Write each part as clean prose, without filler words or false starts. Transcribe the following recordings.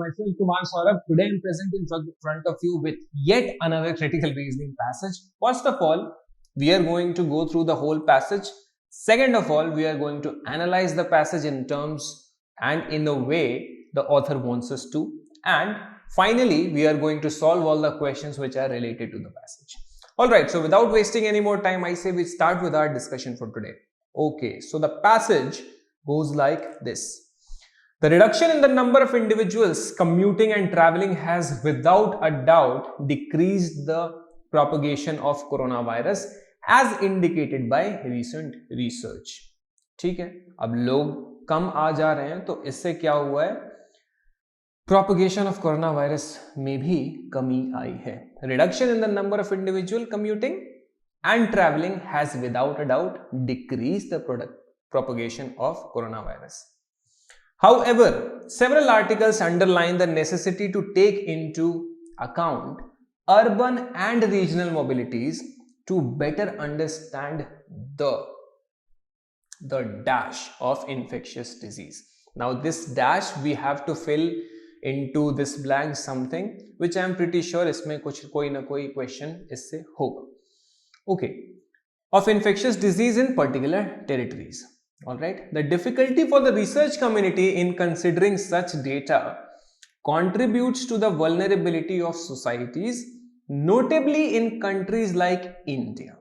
myself Kumar Saurabh. Today I'm present in front of you with yet another critical reasoning passage. First of all, we are going to go through the whole passage. Second of all, we are going to analyze the passage in terms and in the way the author wants us to. And finally, we are going to solve all the questions which are related to the passage. Alright, so without wasting any more time, I say we start with our discussion for today. Okay, so the passage goes like this. The reduction in the number of individuals commuting and traveling has without a doubt decreased the propagation of coronavirus as indicated by recent research. ठीक है, अब लोग कम आ जा रहे हैं तो इससे क्या हुआ है, propagation of coronavirus में भी कमी आई है. Reduction in the number of individual commuting and traveling has without a doubt decreased the propagation of coronavirus. However, several articles underline the necessity to take into account urban and regional mobilities to better understand the dash of infectious disease. Now this dash we have to fill into this blank something which I am pretty sure इसमें कुछ कोई ना कोई question इससे होगा. Okay, of infectious disease in particular territories. Alright, the difficulty for the research community in considering such data contributes to the vulnerability of societies, notably in countries like India.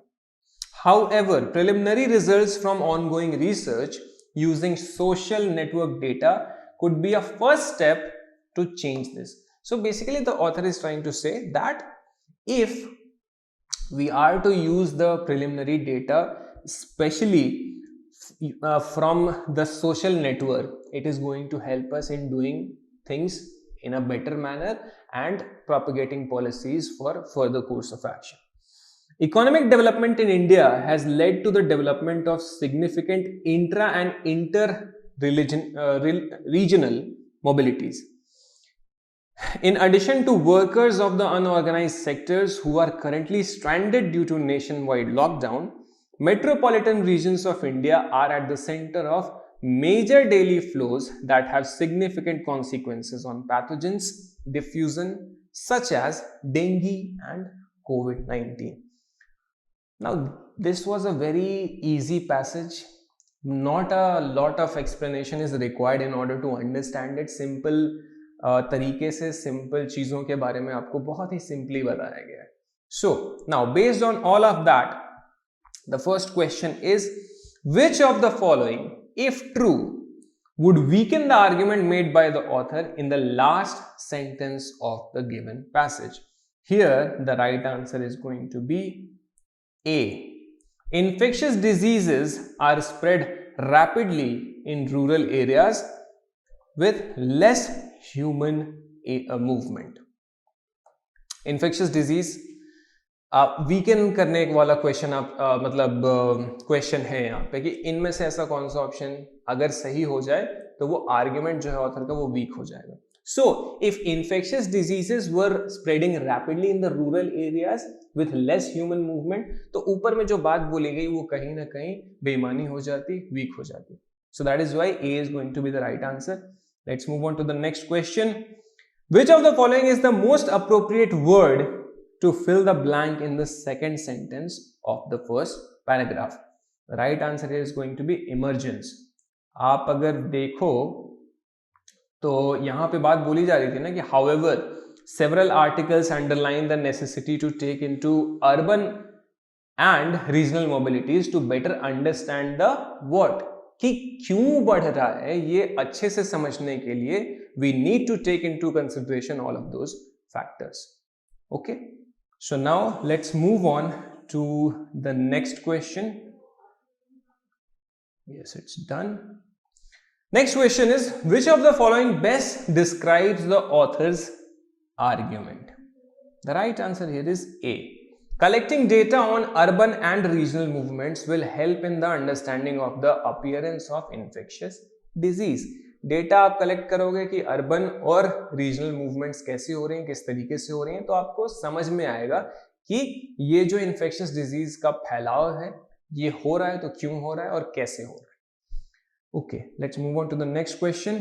However, preliminary results from ongoing research using social network data could be a first step to change this. So basically the author is trying to say that if we are to use the preliminary data, especially from the social network, it is going to help us in doing things in a better manner and propagating policies for further course of action. Economic development in India has led to the development of significant intra and inter-regional mobilities. In addition to workers of the unorganized sectors who are currently stranded due to nationwide lockdown, metropolitan regions of India are at the center of major daily flows that have significant consequences on pathogens diffusion such as dengue and COVID-19. Now, this was a very easy passage. Not a lot of explanation is required in order to understand it. Simple तरीके से simple चीजों के बारे में आपको बहुत ही simply बताया गया है. So, now based on all of that, the first question is, which of the following, if true, would weaken the argument made by the author in the last sentence of the given passage? Here, the right answer is going to be A. Infectious diseases are spread rapidly in rural areas with less human movement. Infectious disease weaken करने वाला question आप मतलब question है यहाँ पे कि इनमें से ऐसा कौन सा ऑप्शन अगर सही हो जाए तो वो आर्ग्यूमेंट जो है ऑथर का वो वीक हो जाएगा. So if infectious diseases were spreading rapidly in the rural areas with less human movement, तो ऊपर में जो बात बोली गई वो कहीं ना कहीं बेईमानी हो जाती, वीक हो जाती. So that is why A is going to be the right answer. Let's move on to the next question. Which of the following is the most appropriate word to fill the blank in the second sentence of the first paragraph? The right answer here is going to be emergence. आप अगर देखो तो यहाँ पे बात बोली जा रही थी ना कि however several articles underline the necessity to take into urban and regional mobilities to better understand the what, कि क्यों बढ़ रहा है ये अच्छे से समझने के लिए we need to take into consideration all of those factors. Okay, so now let's move on to the next question. Yes, it's done. Next question is, which of the following best describes the author's argument? The right answer here is A. Collecting data on urban and regional movements will help in the understanding of the appearance of infectious disease. Data आप collect करोगे कि urban और regional movements कैसे हो रही हैं, किस तरीके से हो रही हैं, तो आपको समझ में आएगा कि ये जो इन्फेक्शियस डिजीज का फैलाव है ये हो रहा है तो क्यों हो रहा है और कैसे हो रहा है. Okay, let's move on to the next question.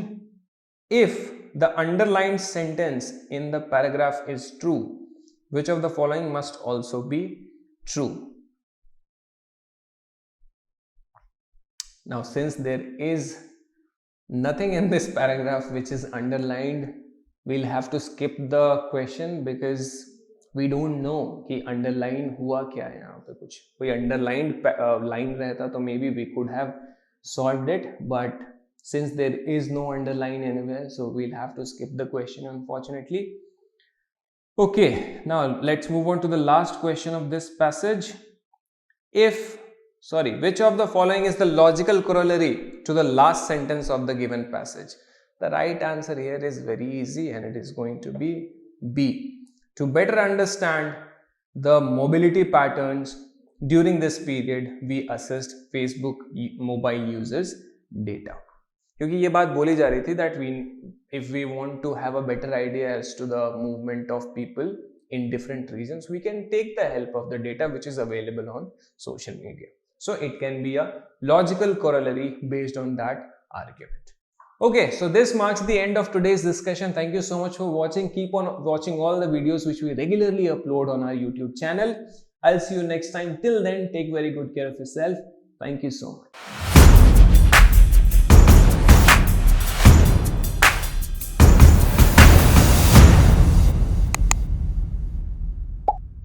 If the underlined sentence in the paragraph is true, which of the following must also be true? Now, since there is nothing in this paragraph which is underlined, we'll have to skip the question because we don't know कि underline हुआ क्या है यहाँ पे. कुछ कोई underlined line रहता तो maybe we could have solved it, but since there is no underline anywhere, so we'll have to skip the question, unfortunately. Okay, now let's move on to the last question of this passage. Which of the following is the logical corollary to the last sentence of the given passage? The right answer here is very easy, and it is going to be B. To better understand the mobility patterns during this period, we assessed Facebook mobile users data. क्योंकि ये बात बोली जा रही थी that if we want to have a better idea as to the movement of people in different regions, we can take the help of the data which is available on social media. So it can be a logical corollary based on that argument. Okay, so this marks the end of today's discussion. Thank you so much for watching. Keep on watching all the videos which we regularly upload on our YouTube channel. I'll see you next time. Till then, take very good care of yourself. Thank you so much.